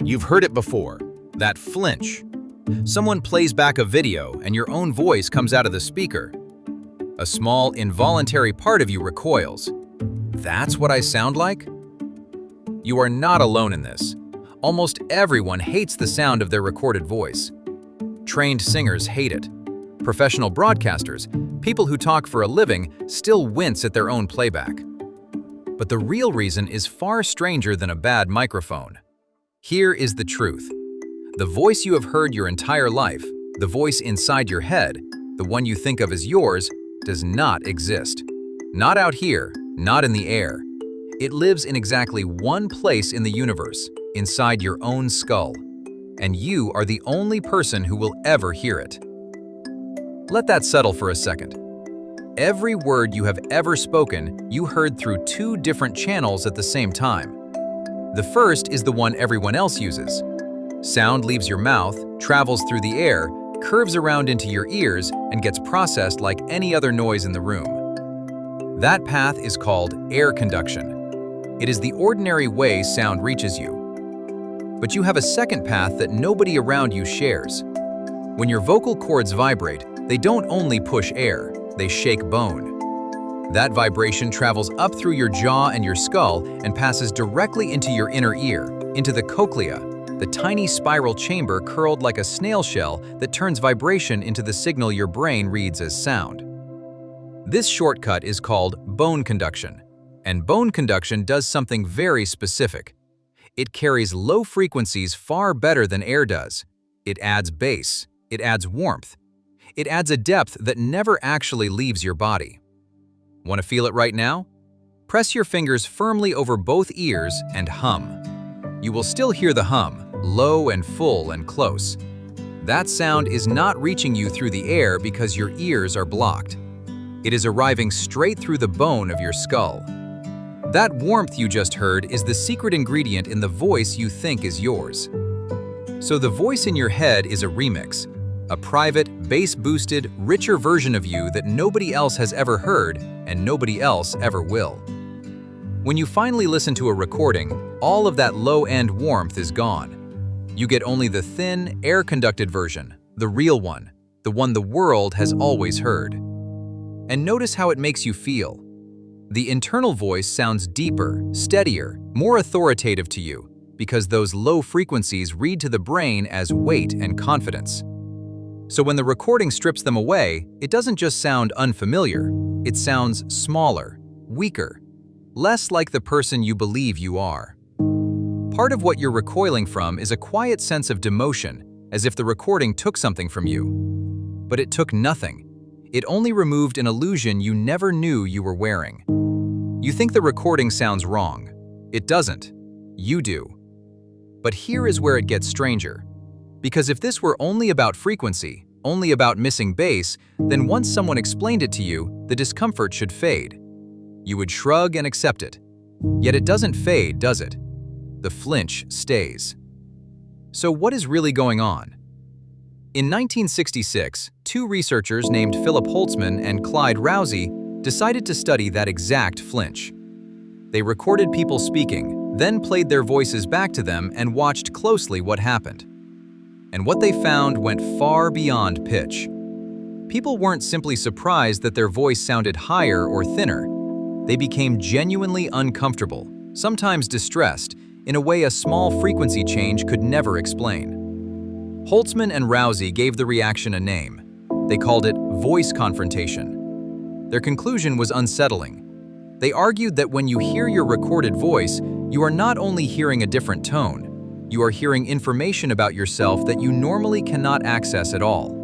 You've heard it before, that flinch. Someone plays back a video and your own voice comes out of the speaker. A small, involuntary part of you recoils. That's what I sound like? You are not alone in this. Almost everyone hates the sound of their recorded voice. Trained singers hate it. Professional broadcasters, people who talk for a living, still wince at their own playback. But the real reason is far stranger than a bad microphone. Here is the truth. The voice you have heard your entire life, the voice inside your head, the one you think of as yours, does not exist. Not out here, not in the air. It lives in exactly one place in the universe, inside your own skull. And you are the only person who will ever hear it. Let that settle for a second. Every word you have ever spoken, you heard through two different channels at the same time. The first is the one everyone else uses. Sound leaves your mouth, travels through the air, curves around into your ears, and gets processed like any other noise in the room. That path is called air conduction. It is the ordinary way sound reaches you. But you have a second path that nobody around you shares. When your vocal cords vibrate, they don't only push air, they shake bone. That vibration travels up through your jaw and your skull and passes directly into your inner ear, into the cochlea, the tiny spiral chamber curled like a snail shell that turns vibration into the signal your brain reads as sound. This shortcut is called bone conduction, and bone conduction does something very specific. It carries low frequencies far better than air does. It adds bass, it adds warmth, it adds a depth that never actually leaves your body. Want to feel it right now? Press your fingers firmly over both ears and hum. You will still hear the hum, low and full and close. That sound is not reaching you through the air because your ears are blocked. It is arriving straight through the bone of your skull. That warmth you just heard is the secret ingredient in the voice you think is yours. So the voice in your head is a remix, a private, bass-boosted, richer version of you that nobody else has ever heard and nobody else ever will. When you finally listen to a recording, all of that low-end warmth is gone. You get only the thin, air-conducted version, the real one the world has always heard. And notice how it makes you feel. The internal voice sounds deeper, steadier, more authoritative to you, because those low frequencies read to the brain as weight and confidence. So when the recording strips them away, it doesn't just sound unfamiliar, it sounds smaller, weaker, less like the person you believe you are. Part of what you're recoiling from is a quiet sense of demotion, as if the recording took something from you. But it took nothing. It only removed an illusion you never knew you were wearing. You think the recording sounds wrong. It doesn't. You do. But here is where it gets stranger. Because if this were only about frequency, only about missing bass, then once someone explained it to you, the discomfort should fade. You would shrug and accept it. Yet it doesn't fade, does it? The flinch stays. So what is really going on? In 1966, two researchers named Philip Holtzman and Clyde Rousey decided to study that exact flinch. They recorded people speaking, then played their voices back to them and watched closely what happened. And what they found went far beyond pitch. People weren't simply surprised that their voice sounded higher or thinner. They became genuinely uncomfortable, sometimes distressed, in a way a small frequency change could never explain. Holtzman and Rousey gave the reaction a name. They called it voice confrontation. Their conclusion was unsettling. They argued that when you hear your recorded voice, you are not only hearing a different tone, you are hearing information about yourself that you normally cannot access at all.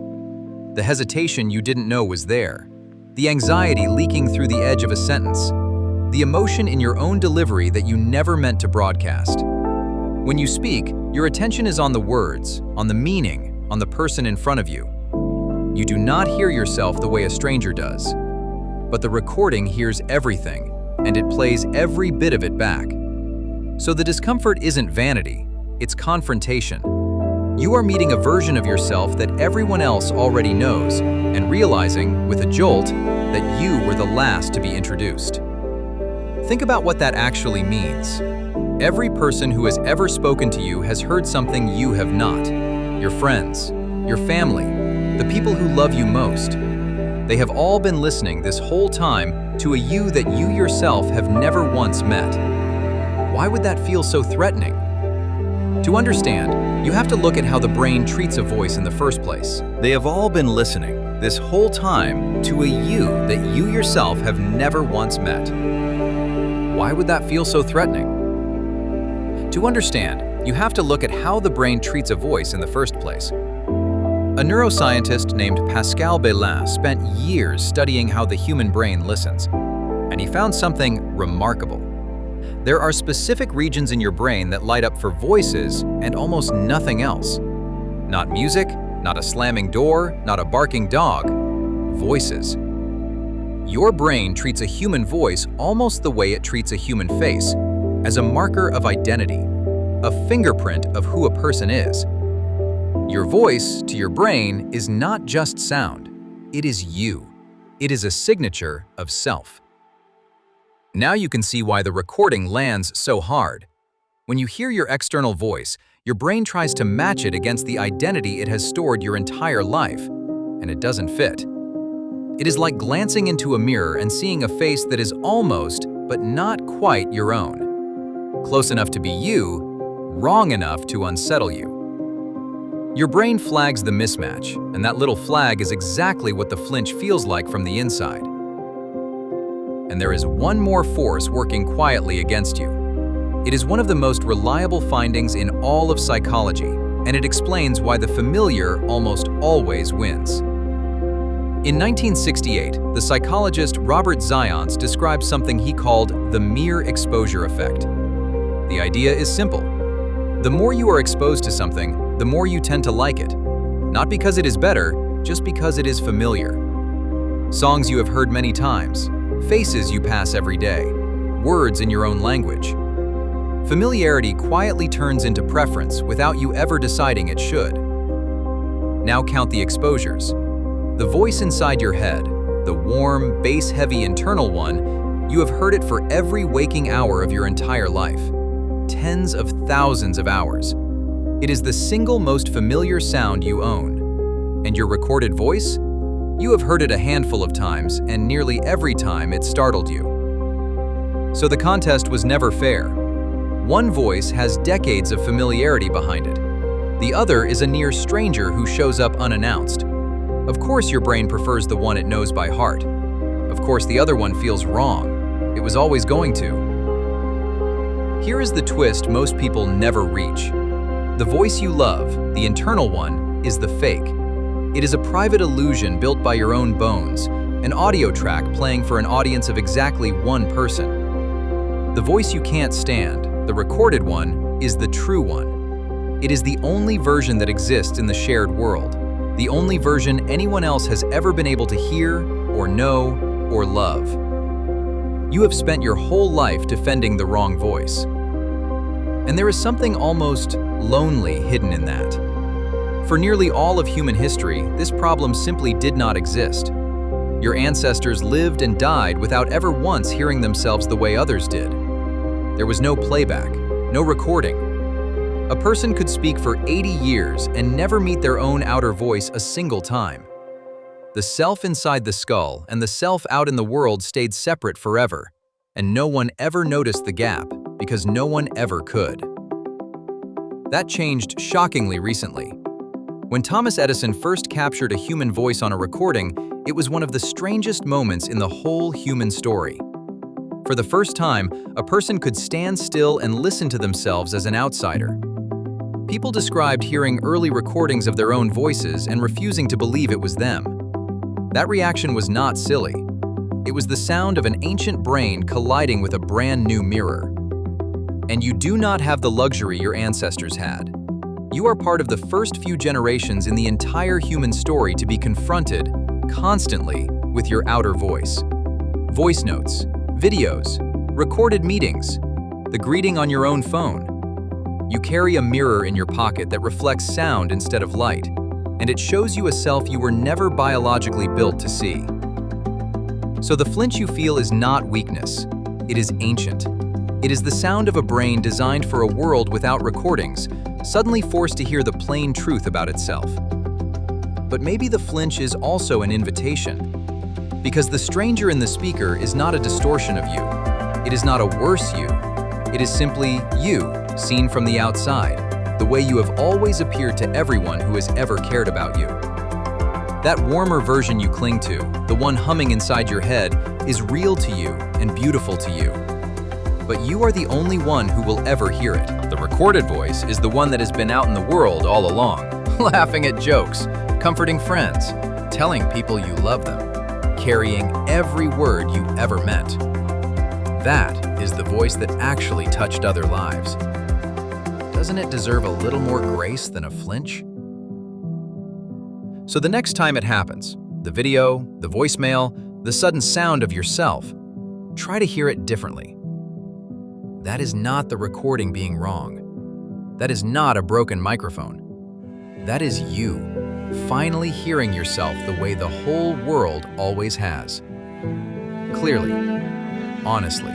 The hesitation you didn't know was there. The anxiety leaking through the edge of a sentence. The emotion in your own delivery that you never meant to broadcast. When you speak, your attention is on the words, on the meaning, on the person in front of you. You do not hear yourself the way a stranger does. But the recording hears everything, and it plays every bit of it back. So the discomfort isn't vanity, it's confrontation. You are meeting a version of yourself that everyone else already knows, and realizing, with a jolt, that you were the last to be introduced. Think about what that actually means. Every person who has ever spoken to you has heard something you have not. Your friends, your family, the people who love you most. They have all been listening this whole time to a you that you yourself have never once met. Why would that feel so threatening? To understand, you have to look at how the brain treats a voice in the first place. They have all been listening this whole time to a you that you yourself have never once met. Why would that feel so threatening? To understand, you have to look at how the brain treats a voice in the first place. A neuroscientist named Pascal Belin spent years studying how the human brain listens, and he found something remarkable. There are specific regions in your brain that light up for voices and almost nothing else. Not music, not a slamming door, not a barking dog. Voices. Your brain treats a human voice almost the way it treats a human face, as a marker of identity, a fingerprint of who a person is. Your voice, to your brain, is not just sound. It is you. It is a signature of self. Now you can see why the recording lands so hard. When you hear your external voice, your brain tries to match it against the identity it has stored your entire life, and it doesn't fit. It is like glancing into a mirror and seeing a face that is almost, but not quite your own. Close enough to be you, wrong enough to unsettle you. Your brain flags the mismatch, and that little flag is exactly what the flinch feels like from the inside. And there is one more force working quietly against you. It is one of the most reliable findings in all of psychology, and it explains why the familiar almost always wins. In 1968, the psychologist Robert Zions described something he called the mere exposure effect. The idea is simple. The more you are exposed to something, the more you tend to like it. Not because it is better, just because it is familiar. Songs you have heard many times, faces you pass every day, words in your own language. Familiarity quietly turns into preference without you ever deciding it should. Now count the exposures. The voice inside your head, the warm, bass-heavy internal one, you have heard it for every waking hour of your entire life. Tens of thousands of hours. It is the single most familiar sound you own. And your recorded voice? You have heard it a handful of times, and nearly every time it startled you. So the contest was never fair. One voice has decades of familiarity behind it. The other is a near stranger who shows up unannounced. Of course your brain prefers the one it knows by heart. Of course the other one feels wrong. It was always going to. Here is the twist most people never reach. The voice you love, the internal one, is the fake. It is a private illusion built by your own bones, an audio track playing for an audience of exactly one person. The voice you can't stand, the recorded one, is the true one. It is the only version that exists in the shared world, the only version anyone else has ever been able to hear, or know, or love. You have spent your whole life defending the wrong voice. And there is something almost lonely hidden in that. For nearly all of human history, this problem simply did not exist. Your ancestors lived and died without ever once hearing themselves the way others did. There was no playback, no recording. A person could speak for 80 years and never meet their own outer voice a single time. The self inside the skull and the self out in the world stayed separate forever, and no one ever noticed the gap because no one ever could. That changed shockingly recently. When Thomas Edison first captured a human voice on a recording, it was one of the strangest moments in the whole human story. For the first time, a person could stand still and listen to themselves as an outsider. People described hearing early recordings of their own voices and refusing to believe it was them. That reaction was not silly. It was the sound of an ancient brain colliding with a brand new mirror. And you do not have the luxury your ancestors had. You are part of the first few generations in the entire human story to be confronted, constantly, with your outer voice. Voice notes, videos, recorded meetings, the greeting on your own phone. You carry a mirror in your pocket that reflects sound instead of light, and it shows you a self you were never biologically built to see. So the flinch you feel is not weakness, it is ancient. It is the sound of a brain designed for a world without recordings, suddenly forced to hear the plain truth about itself. But maybe the flinch is also an invitation, because the stranger in the speaker is not a distortion of you. It is not a worse you. It is simply you, seen from the outside, the way you have always appeared to everyone who has ever cared about you. That warmer version you cling to, the one humming inside your head, is real to you and beautiful to you. But you are the only one who will ever hear it. The recorded voice is the one that has been out in the world all along, laughing at jokes, comforting friends, telling people you love them, carrying every word you ever meant. That is the voice that actually touched other lives. Doesn't it deserve a little more grace than a flinch? So the next time it happens, the video, the voicemail, the sudden sound of yourself, try to hear it differently. That is not the recording being wrong. That is not a broken microphone. That is you, finally hearing yourself the way the whole world always has. Clearly, honestly,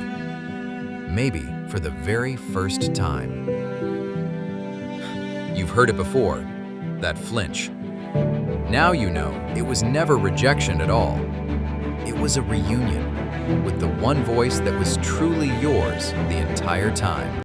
maybe for the very first time. You've heard it before, that flinch. Now you know it was never rejection at all. It was a reunion with the one voice that was truly yours the entire time.